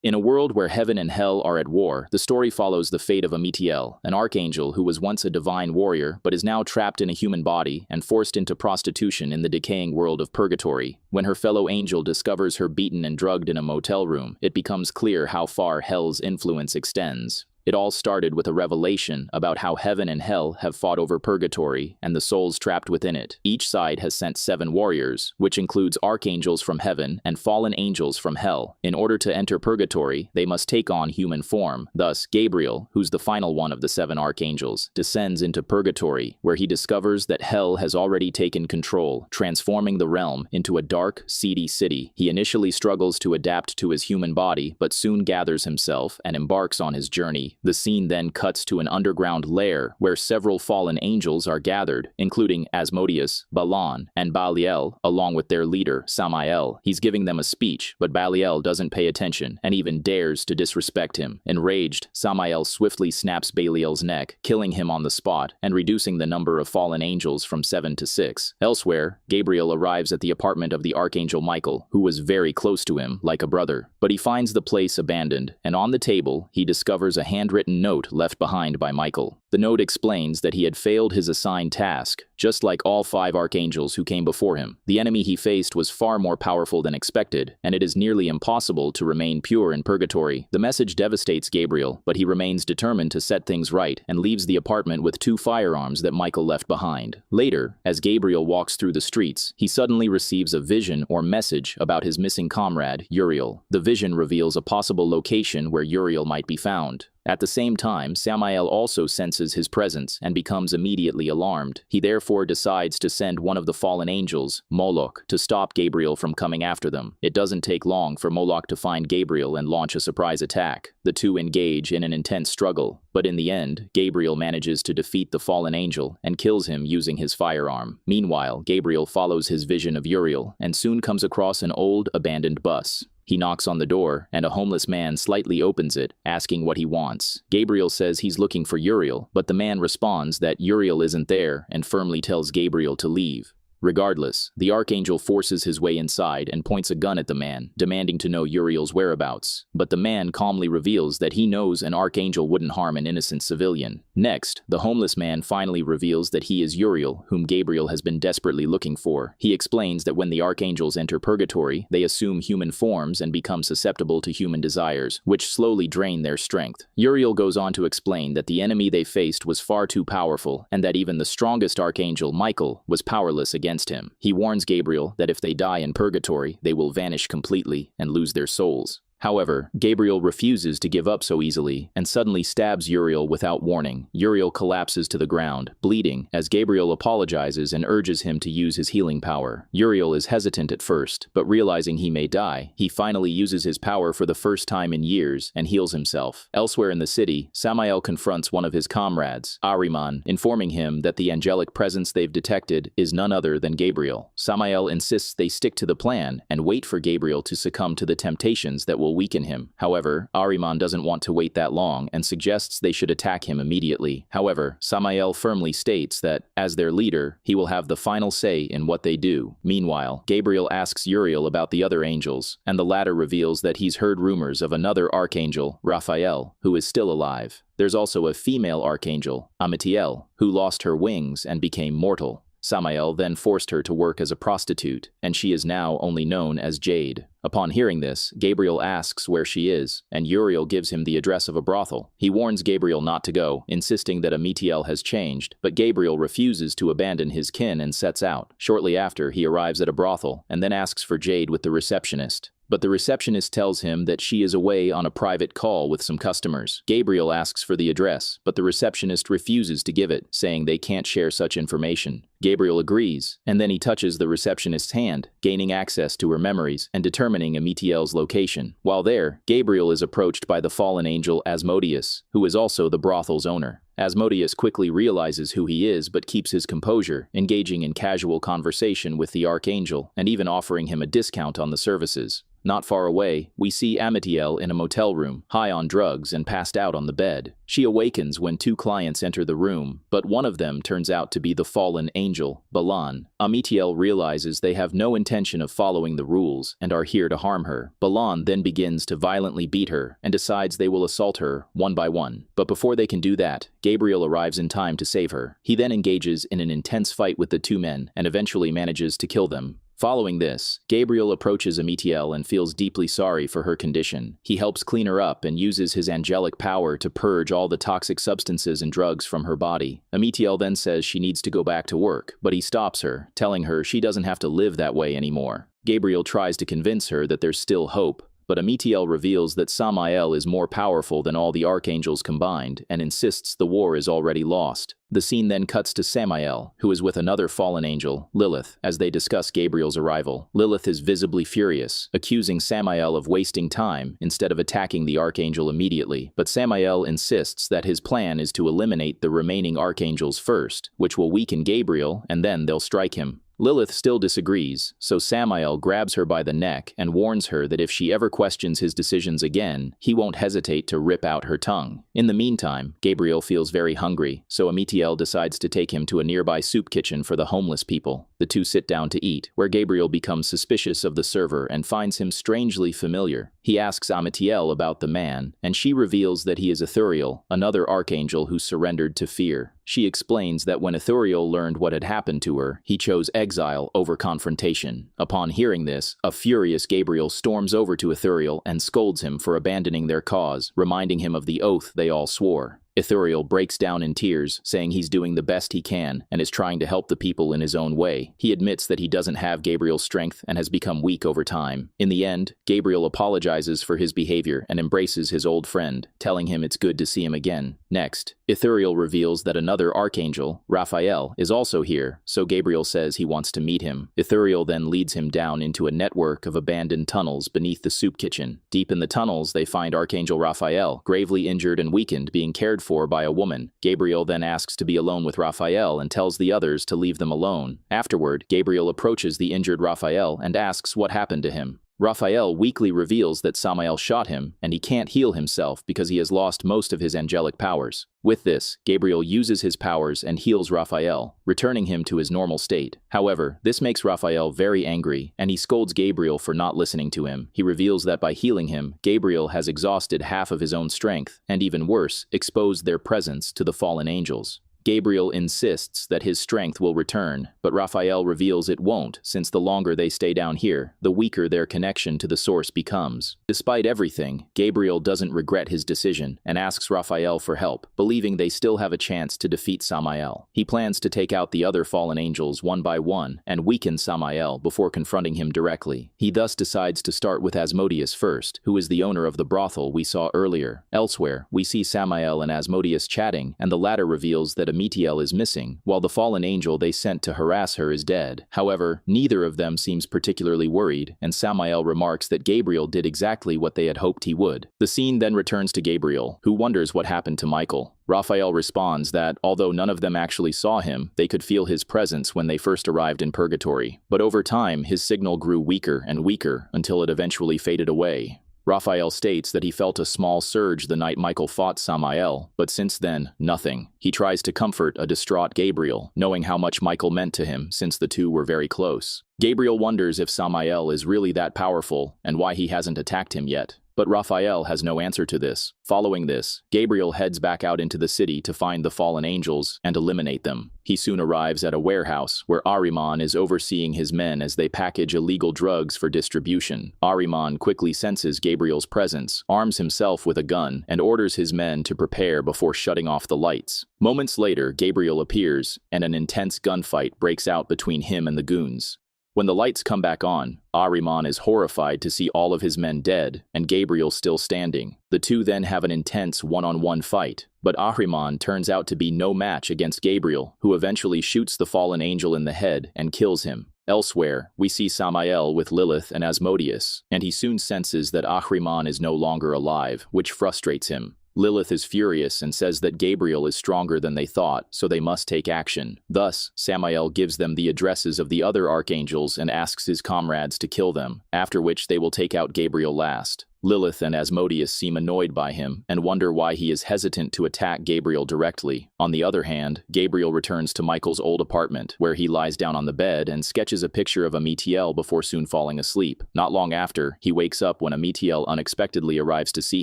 In a world where heaven and hell are at war, the story follows the fate of Amitiel, an archangel who was once a divine warrior but is now trapped in a human body and forced into prostitution in the decaying world of purgatory. When her fellow angel discovers her beaten and drugged in a motel room, it becomes clear how far hell's influence extends. It all started with a revelation about how heaven and hell have fought over purgatory and the souls trapped within it. Each side has sent 7 warriors, which includes archangels from heaven and fallen angels from hell. In order to enter purgatory, they must take on human form. Thus, Gabriel, who's the final one of the 7 archangels, descends into purgatory, where he discovers that hell has already taken control, transforming the realm into a dark, seedy city. He initially struggles to adapt to his human body, but soon gathers himself and embarks on his journey. The scene then cuts to an underground lair where several fallen angels are gathered, including Asmodeus, Balan, and Baliel, along with their leader, Samael. He's giving them a speech, but Baliel doesn't pay attention and even dares to disrespect him. Enraged, Samael swiftly snaps Baliel's neck, killing him on the spot and reducing the number of fallen angels from 7 to 6. Elsewhere, Gabriel arrives at the apartment of the Archangel Michael, who was very close to him, like a brother. But he finds the place abandoned, and on the table, he discovers a handwritten note left behind by Michael. The note explains that he had failed his assigned task, just like all 5 archangels who came before him. The enemy he faced was far more powerful than expected, and it is nearly impossible to remain pure in purgatory. The message devastates Gabriel, but he remains determined to set things right and leaves the apartment with 2 firearms that Michael left behind. Later, as Gabriel walks through the streets, he suddenly receives a vision or message about his missing comrade, Uriel. The vision reveals a possible location where Uriel might be found. At the same time, Samael also senses his presence and becomes immediately alarmed. He therefore decides to send one of the fallen angels, Moloch, to stop Gabriel from coming after them. It doesn't take long for Moloch to find Gabriel and launch a surprise attack. The two engage in an intense struggle, but in the end, Gabriel manages to defeat the fallen angel and kills him using his firearm. Meanwhile, Gabriel follows his vision of Uriel and soon comes across an old, abandoned bus. He knocks on the door, and a homeless man slightly opens it, asking what he wants. Gabriel says he's looking for Uriel, but the man responds that Uriel isn't there and firmly tells Gabriel to leave. Regardless, the archangel forces his way inside and points a gun at the man, demanding to know Uriel's whereabouts. But the man calmly reveals that he knows an archangel wouldn't harm an innocent civilian. Next, the homeless man finally reveals that he is Uriel, whom Gabriel has been desperately looking for. He explains that when the archangels enter purgatory, they assume human forms and become susceptible to human desires, which slowly drain their strength. Uriel goes on to explain that the enemy they faced was far too powerful, and that even the strongest archangel, Michael, was powerless against him. He warns Gabriel that if they die in purgatory, they will vanish completely and lose their souls. However, Gabriel refuses to give up so easily and suddenly stabs Uriel without warning. Uriel collapses to the ground, bleeding, as Gabriel apologizes and urges him to use his healing power. Uriel is hesitant at first, but realizing he may die, he finally uses his power for the first time in years and heals himself. Elsewhere in the city, Samael confronts one of his comrades, Ahriman, informing him that the angelic presence they've detected is none other than Gabriel. Samael insists they stick to the plan and wait for Gabriel to succumb to the temptations that will weaken him. However, Ahriman doesn't want to wait that long and suggests they should attack him immediately. However, Samael firmly states that, as their leader, he will have the final say in what they do. Meanwhile, Gabriel asks Uriel about the other angels, and the latter reveals that he's heard rumors of another archangel, Raphael, who is still alive. There's also a female archangel, Amitiel, who lost her wings and became mortal. Samael then forced her to work as a prostitute, and she is now only known as Jade. Upon hearing this, Gabriel asks where she is, and Uriel gives him the address of a brothel. He warns Gabriel not to go, insisting that Amitiel has changed, but Gabriel refuses to abandon his kin and sets out. Shortly after, he arrives at a brothel, and then asks for Jade with the receptionist. But the receptionist tells him that she is away on a private call with some customers. Gabriel asks for the address, but the receptionist refuses to give it, saying they can't share such information. Gabriel agrees, and then he touches the receptionist's hand, gaining access to her memories and determining Amitiel's location. While there, Gabriel is approached by the fallen angel Asmodeus, who is also the brothel's owner. Asmodeus quickly realizes who he is but keeps his composure, engaging in casual conversation with the archangel and even offering him a discount on the services. Not far away, we see Amitiel in a motel room, high on drugs and passed out on the bed. She awakens when two clients enter the room, but one of them turns out to be the fallen angel, Balan. Amitiel realizes they have no intention of following the rules and are here to harm her. Balan then begins to violently beat her and decides they will assault her one by one. But before they can do that, Gabriel arrives in time to save her. He then engages in an intense fight with the two men and eventually manages to kill them. Following this, Gabriel approaches Amitiel and feels deeply sorry for her condition. He helps clean her up and uses his angelic power to purge all the toxic substances and drugs from her body. Amitiel then says she needs to go back to work, but he stops her, telling her she doesn't have to live that way anymore. Gabriel tries to convince her that there's still hope, but Amitiel reveals that Samael is more powerful than all the archangels combined and insists the war is already lost. The scene then cuts to Samael, who is with another fallen angel, Lilith, as they discuss Gabriel's arrival. Lilith is visibly furious, accusing Samael of wasting time instead of attacking the archangel immediately. But Samael insists that his plan is to eliminate the remaining archangels first, which will weaken Gabriel, and then they'll strike him. Lilith still disagrees, so Samael grabs her by the neck and warns her that if she ever questions his decisions again, he won't hesitate to rip out her tongue. In the meantime, Gabriel feels very hungry, so Amitiel decides to take him to a nearby soup kitchen for the homeless people. The two sit down to eat, where Gabriel becomes suspicious of the server and finds him strangely familiar. He asks Amitiel about the man, and she reveals that he is Ithuriel, another archangel who surrendered to fear. She explains that when Ithuriel learned what had happened to her, he chose exile over confrontation. Upon hearing this, a furious Gabriel storms over to Ithuriel and scolds him for abandoning their cause, reminding him of the oath they all swore. Ithuriel breaks down in tears, saying he's doing the best he can and is trying to help the people in his own way. He admits that he doesn't have Gabriel's strength and has become weak over time. In the end, Gabriel apologizes for his behavior and embraces his old friend, telling him it's good to see him again. Next, Ithuriel reveals that another archangel, Raphael, is also here, so Gabriel says he wants to meet him. Ithuriel then leads him down into a network of abandoned tunnels beneath the soup kitchen. Deep in the tunnels, they find Archangel Raphael, gravely injured and weakened, being cared for by a woman. Gabriel then asks to be alone with Raphael and tells the others to leave them alone. Afterward, Gabriel approaches the injured Raphael and asks what happened to him. Raphael weakly reveals that Samael shot him, and he can't heal himself because he has lost most of his angelic powers. With this, Gabriel uses his powers and heals Raphael, returning him to his normal state. However, this makes Raphael very angry, and he scolds Gabriel for not listening to him. He reveals that by healing him, Gabriel has exhausted half of his own strength, and even worse, exposed their presence to the fallen angels. Gabriel insists that his strength will return, but Raphael reveals it won't, since the longer they stay down here, the weaker their connection to the source becomes. Despite everything, Gabriel doesn't regret his decision and asks Raphael for help, believing they still have a chance to defeat Samael. He plans to take out the other fallen angels one by one and weaken Samael before confronting him directly. He thus decides to start with Asmodeus first, who is the owner of the brothel we saw earlier. Elsewhere, we see Samael and Asmodeus chatting, and the latter reveals that Amitiel is missing, while the fallen angel they sent to harass her is dead. However, neither of them seems particularly worried, and Samael remarks that Gabriel did exactly what they had hoped he would. The scene then returns to Gabriel, who wonders what happened to Michael. Raphael responds that, although none of them actually saw him, they could feel his presence when they first arrived in Purgatory. But over time, his signal grew weaker and weaker until it eventually faded away. Raphael states that he felt a small surge the night Michael fought Samael, but since then, nothing. He tries to comfort a distraught Gabriel, knowing how much Michael meant to him since the two were very close. Gabriel wonders if Samael is really that powerful and why he hasn't attacked him yet. But Raphael has no answer to this. Following this, Gabriel heads back out into the city to find the fallen angels and eliminate them. He soon arrives at a warehouse where Ahriman is overseeing his men as they package illegal drugs for distribution. Ahriman quickly senses Gabriel's presence, arms himself with a gun, and orders his men to prepare before shutting off the lights. Moments later, Gabriel appears, and an intense gunfight breaks out between him and the goons. When the lights come back on, Ahriman is horrified to see all of his men dead and Gabriel still standing. The two then have an intense one-on-one fight, but Ahriman turns out to be no match against Gabriel, who eventually shoots the fallen angel in the head and kills him. Elsewhere, we see Samael with Lilith and Asmodeus, and he soon senses that Ahriman is no longer alive, which frustrates him. Lilith is furious and says that Gabriel is stronger than they thought, so they must take action. Thus, Samael gives them the addresses of the other archangels and asks his comrades to kill them, after which they will take out Gabriel last. Lilith and Asmodeus seem annoyed by him and wonder why he is hesitant to attack Gabriel directly. On the other hand, Gabriel returns to Michael's old apartment, where he lies down on the bed and sketches a picture of Amitiel before soon falling asleep. Not long after, he wakes up when Amitiel unexpectedly arrives to see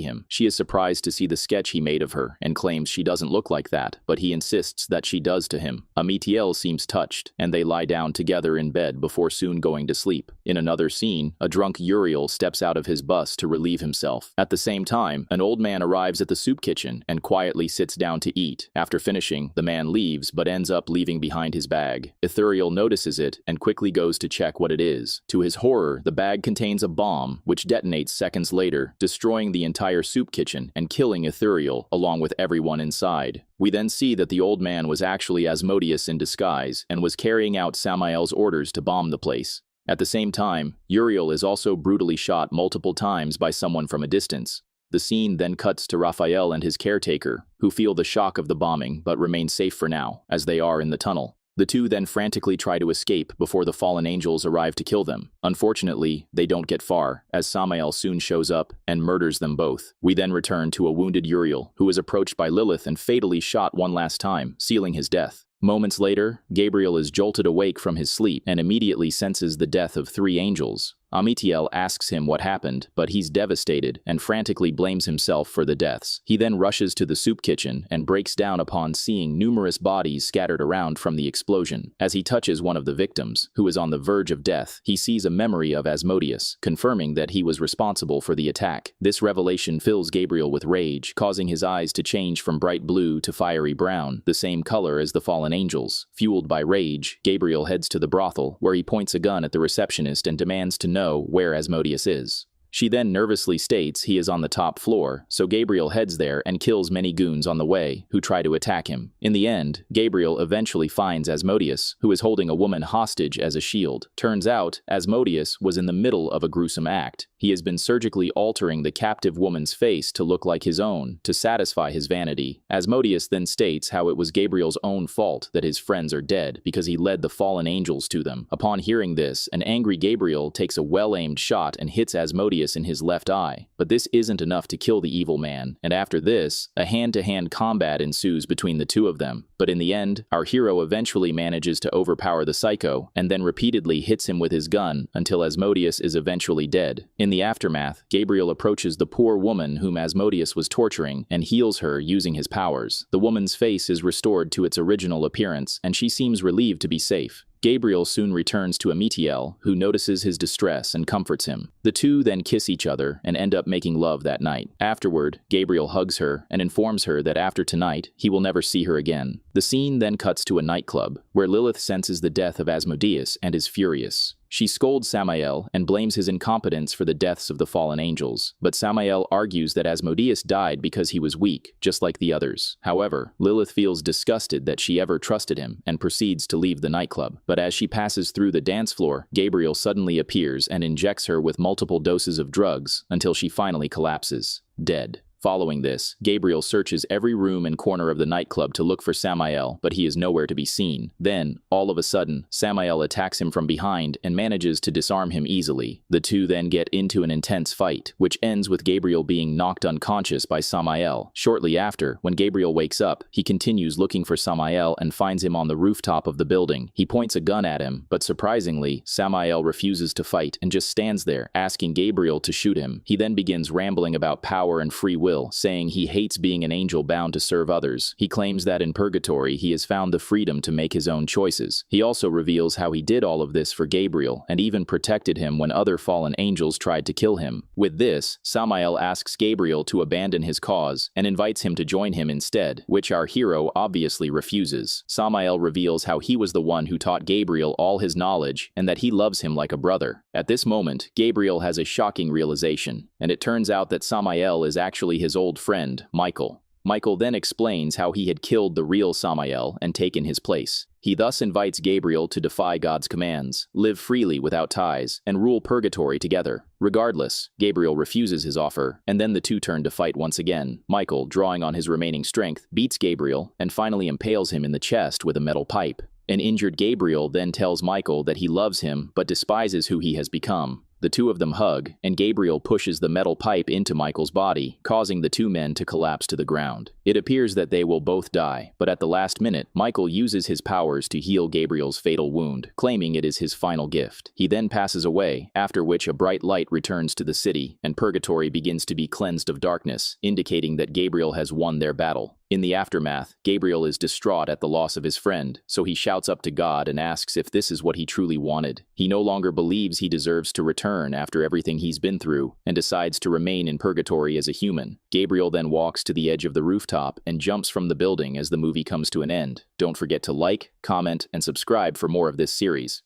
him. She is surprised to see the sketch he made of her and claims she doesn't look like that, but he insists that she does to him. Amitiel seems touched, and they lie down together in bed before soon going to sleep. In another scene, a drunk Uriel steps out of his bus to relieve himself. At the same time, an old man arrives at the soup kitchen and quietly sits down to eat. After finishing, the man leaves but ends up leaving behind his bag. Ithuriel notices it and quickly goes to check what it is. To his horror, the bag contains a bomb, which detonates seconds later, destroying the entire soup kitchen and killing Ithuriel along with everyone inside. We then see that the old man was actually Asmodeus in disguise and was carrying out Samael's orders to bomb the place. At the same time, Uriel is also brutally shot multiple times by someone from a distance. The scene then cuts to Raphael and his caretaker, who feel the shock of the bombing but remain safe for now, as they are in the tunnel. The two then frantically try to escape before the fallen angels arrive to kill them. Unfortunately, they don't get far, as Samael soon shows up and murders them both. We then return to a wounded Uriel, who is approached by Lilith and fatally shot one last time, sealing his death. Moments later, Gabriel is jolted awake from his sleep and immediately senses the death of 3 angels. Amitiel asks him what happened, but he's devastated and frantically blames himself for the deaths. He then rushes to the soup kitchen and breaks down upon seeing numerous bodies scattered around from the explosion. As he touches one of the victims, who is on the verge of death, he sees a memory of Asmodeus, confirming that he was responsible for the attack. This revelation fills Gabriel with rage, causing his eyes to change from bright blue to fiery brown, the same color as the fallen angels. Fueled by rage, Gabriel heads to the brothel, where he points a gun at the receptionist and demands to know where Asmodeus is. She then nervously states he is on the top floor, so Gabriel heads there and kills many goons on the way, who try to attack him. In the end, Gabriel eventually finds Asmodeus, who is holding a woman hostage as a shield. Turns out, Asmodeus was in the middle of a gruesome act. He has been surgically altering the captive woman's face to look like his own, to satisfy his vanity. Asmodeus then states how it was Gabriel's own fault that his friends are dead, because he led the fallen angels to them. Upon hearing this, an angry Gabriel takes a well-aimed shot and hits Asmodeus in his left eye. But this isn't enough to kill the evil man, and after this, a hand-to-hand combat ensues between the two of them. But in the end, our hero eventually manages to overpower the psycho, and then repeatedly hits him with his gun until Asmodeus is eventually dead. In the aftermath, Gabriel approaches the poor woman whom Asmodeus was torturing and heals her using his powers. The woman's face is restored to its original appearance, and she seems relieved to be safe. Gabriel soon returns to Amitiel, who notices his distress and comforts him. The two then kiss each other and end up making love that night. Afterward, Gabriel hugs her and informs her that after tonight, he will never see her again. The scene then cuts to a nightclub, where Lilith senses the death of Asmodeus and is furious. She scolds Samael and blames his incompetence for the deaths of the fallen angels, but Samael argues that Asmodeus died because he was weak, just like the others. However, Lilith feels disgusted that she ever trusted him and proceeds to leave the nightclub. But as she passes through the dance floor, Gabriel suddenly appears and injects her with multiple doses of drugs until she finally collapses, dead. Following this, Gabriel searches every room and corner of the nightclub to look for Samael, but he is nowhere to be seen. Then, all of a sudden, Samael attacks him from behind and manages to disarm him easily. The two then get into an intense fight, which ends with Gabriel being knocked unconscious by Samael. Shortly after, when Gabriel wakes up, he continues looking for Samael and finds him on the rooftop of the building. He points a gun at him, but surprisingly, Samael refuses to fight and just stands there, asking Gabriel to shoot him. He then begins rambling about power and free will, saying he hates being an angel bound to serve others. He claims that in purgatory he has found the freedom to make his own choices. He also reveals how he did all of this for Gabriel and even protected him when other fallen angels tried to kill him. With this, Samael asks Gabriel to abandon his cause and invites him to join him instead, which our hero obviously refuses. Samael reveals how he was the one who taught Gabriel all his knowledge and that he loves him like a brother. At this moment, Gabriel has a shocking realization, and it turns out that Samael is actually his old friend, Michael. Michael then explains how he had killed the real Samael and taken his place. He thus invites Gabriel to defy God's commands, live freely without ties, and rule purgatory together. Regardless, Gabriel refuses his offer, and then the two turn to fight once again. Michael, drawing on his remaining strength, beats Gabriel and finally impales him in the chest with a metal pipe. An injured Gabriel then tells Michael that he loves him but despises who he has become. The The two of them hug, and Gabriel pushes the metal pipe into Michael's body, causing the two men to collapse to the ground. It appears that they will both die, but at the last minute, Michael uses his powers to heal Gabriel's fatal wound, claiming it is his final gift. He then passes away, after which a bright light returns to the city, and Purgatory begins to be cleansed of darkness, indicating that Gabriel has won their battle. In the aftermath, Gabriel is distraught at the loss of his friend, so he shouts up to God and asks if this is what he truly wanted. He no longer believes he deserves to return after everything he's been through, and decides to remain in purgatory as a human. Gabriel then walks to the edge of the rooftop and jumps from the building as the movie comes to an end. Don't forget to like, comment, and subscribe for more of this series.